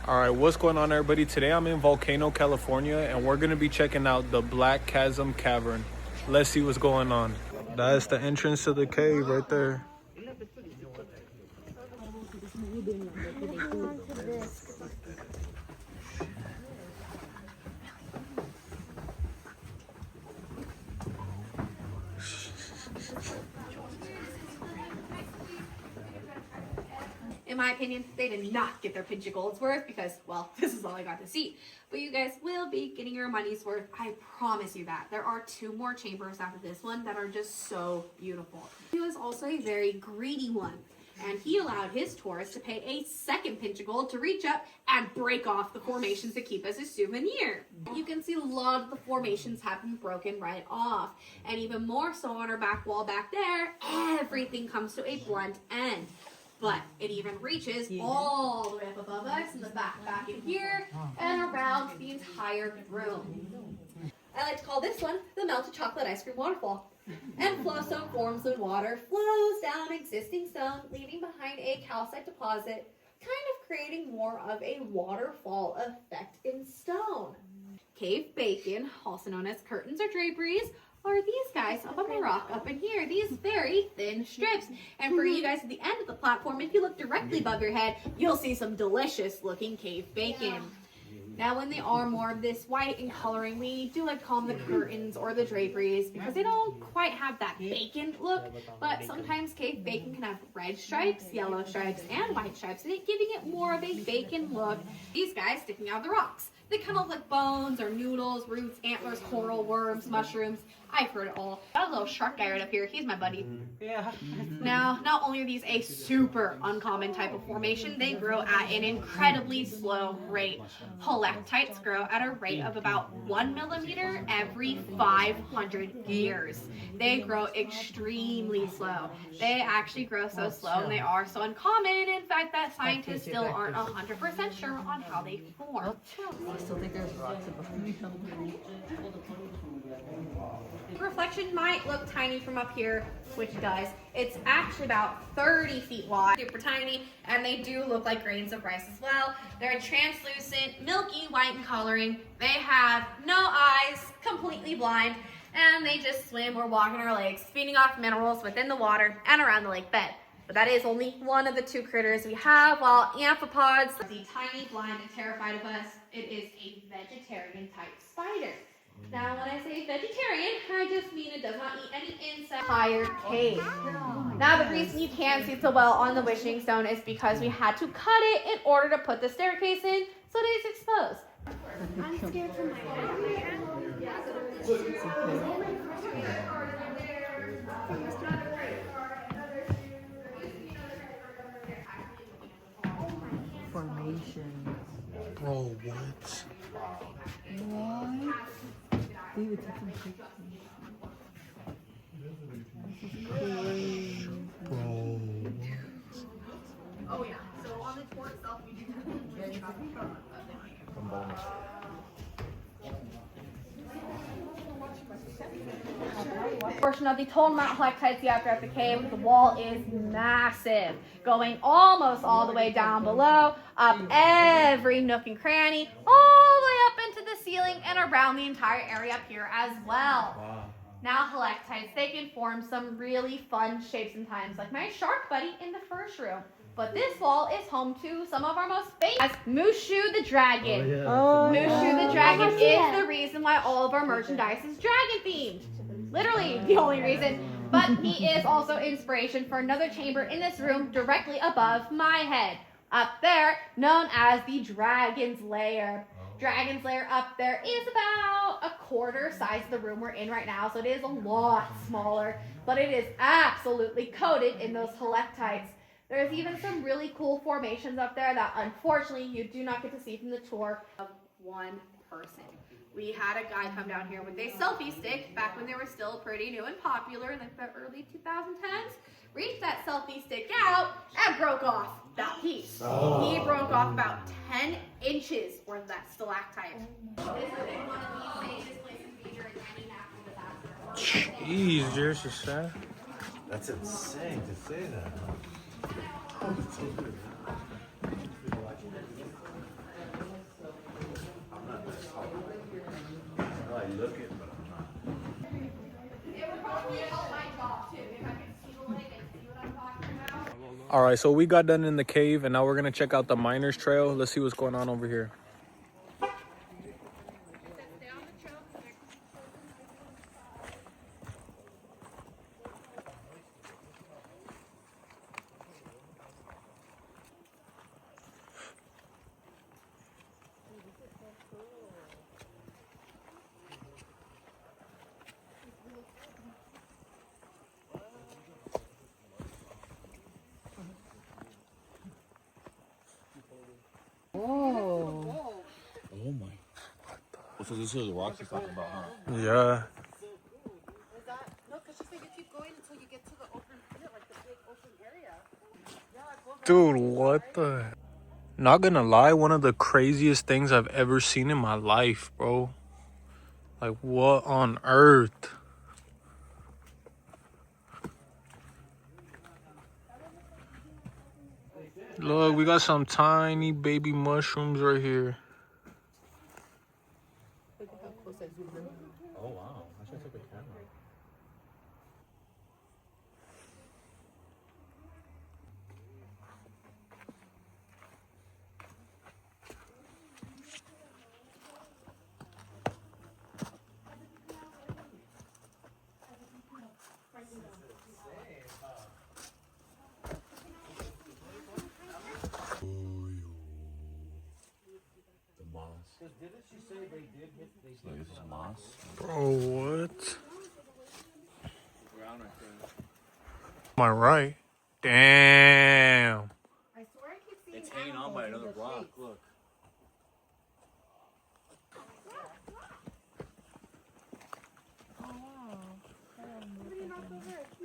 All right, what's going on, everybody? Today I'm in Volcano, California, and we're going to be checking out the Black Chasm Cavern. Let's see what's going on. That's the entrance to the cave right there. In my opinion, they did not get their pinch of gold's worth because, well, this is all I got to see. But you guys will be getting your money's worth. I promise you that. There are 2 more chambers after this one that are just so beautiful. He was also a very greedy one, and he allowed his tourists to pay a second pinch of gold to reach up and break off the formations to keep as a souvenir. You can see a lot of the formations have been broken right off. And even more so on our back wall back there, everything comes to a blunt end. But it even reaches all the way up above us in the back in here and around the entire room. I like to call this one the melted chocolate ice cream waterfall. And flowstone forms when water flows down existing stone, leaving behind a calcite deposit, kind of creating more of a waterfall effect in stone. Cave bacon, also known as curtains or draperies, are these guys up on the rock up in here, these very thin strips. And for you guys at the end of the platform, if you look directly above your head, you'll see some delicious looking cave bacon. Now when they are more of this white in coloring, we do like to call them the curtains or the draperies because they don't quite have that bacon look, but sometimes cave bacon can have red stripes, yellow stripes, and white stripes, and giving it more of a bacon look. These guys sticking out of the rocks. They kind of look like bones or noodles, roots, antlers, coral, worms, mushrooms. I've heard it all. Got a little shark guy right up here. He's my buddy. Yeah. Now, not only are these a super uncommon type of formation, they grow at an incredibly slow rate. Helictites grow at a rate of about 1 millimeter every 500 years. They grow extremely slow. They actually grow so slow and they are so uncommon, in fact, that scientists still aren't 100% sure on how they form. I still think there's rocks above me. Reflection might look tiny from up here, which it does. It's actually about 30 feet wide, super tiny, and they do look like grains of rice as well. They're translucent, milky white in coloring. They have no eyes, completely blind, and they just swim or walk on our legs, feeding off minerals within the water and around the lake bed. But that is only one of the 2 critters we have, while amphipods, the tiny, blind, and terrified of us, it is a vegetarian type spider. Now, when I say vegetarian, I just mean it does not eat any insect. Entire cave. Now, the reason you can't see so well on the wishing stone is because we had to cut it in order to put the staircase in, so it is exposed. I'm scared for my head. Formation. Bro, what? What? David, take some pictures. This is crazy. Bro. Oh yeah, so on the tour itself, we do have portion of the total amount of helictites you have throughout the cave. The wall is massive, going almost all the way down below, up every nook and cranny, all the way up into the ceiling and around the entire area up here as well. Wow. Now helictites, they can form some really fun shapes and times, like my shark buddy in the first room. But this wall is home to some of our most famous Mushu the dragon. Mushu the dragon is the reason why all of our merchandise is dragon themed. Literally the only reason. But he is also inspiration for another chamber in this room directly above my head. Up there, known as the Dragon's Lair. Dragon's Lair up there is about a quarter size of the room we're in right now, so it is a lot smaller, but it is absolutely coated in those helictites. There's even some really cool formations up there that unfortunately you do not get to see from the tour of one person. We had a guy come down here with a selfie stick back when they were still pretty new and popular in like the early 2010s. Reached that selfie stick out and broke off that piece. Oh. He broke off about 10 inches worth of that stalactite. Jeez, yours is sad. That's insane to say that. look it, but I'm not. It would probably help my job too if I could see the lake and see what I'm talking about. All right, so we got done in the cave, and now we're gonna check out the miners trail. Let's see what's going on over here. Oh. Oh my. So this is the rocks he's talking about, huh? Yeah. Is that no? Because she said you keep going until you get to the open field, like the big open area. Yeah, it goes Dude, what the? Not gonna lie, one of the craziest things I've ever seen in my life, bro. Like, what on earth? Look, we got some tiny baby mushrooms right here. Look at how close I zoomed in. Oh wow. I should take a camera. The moss. Didn't she say they did hit? So this is moss. Bro, what? Am I right? Damn. I swear I keep seeing It's hanging on by another rock. Look. Maybe not so good.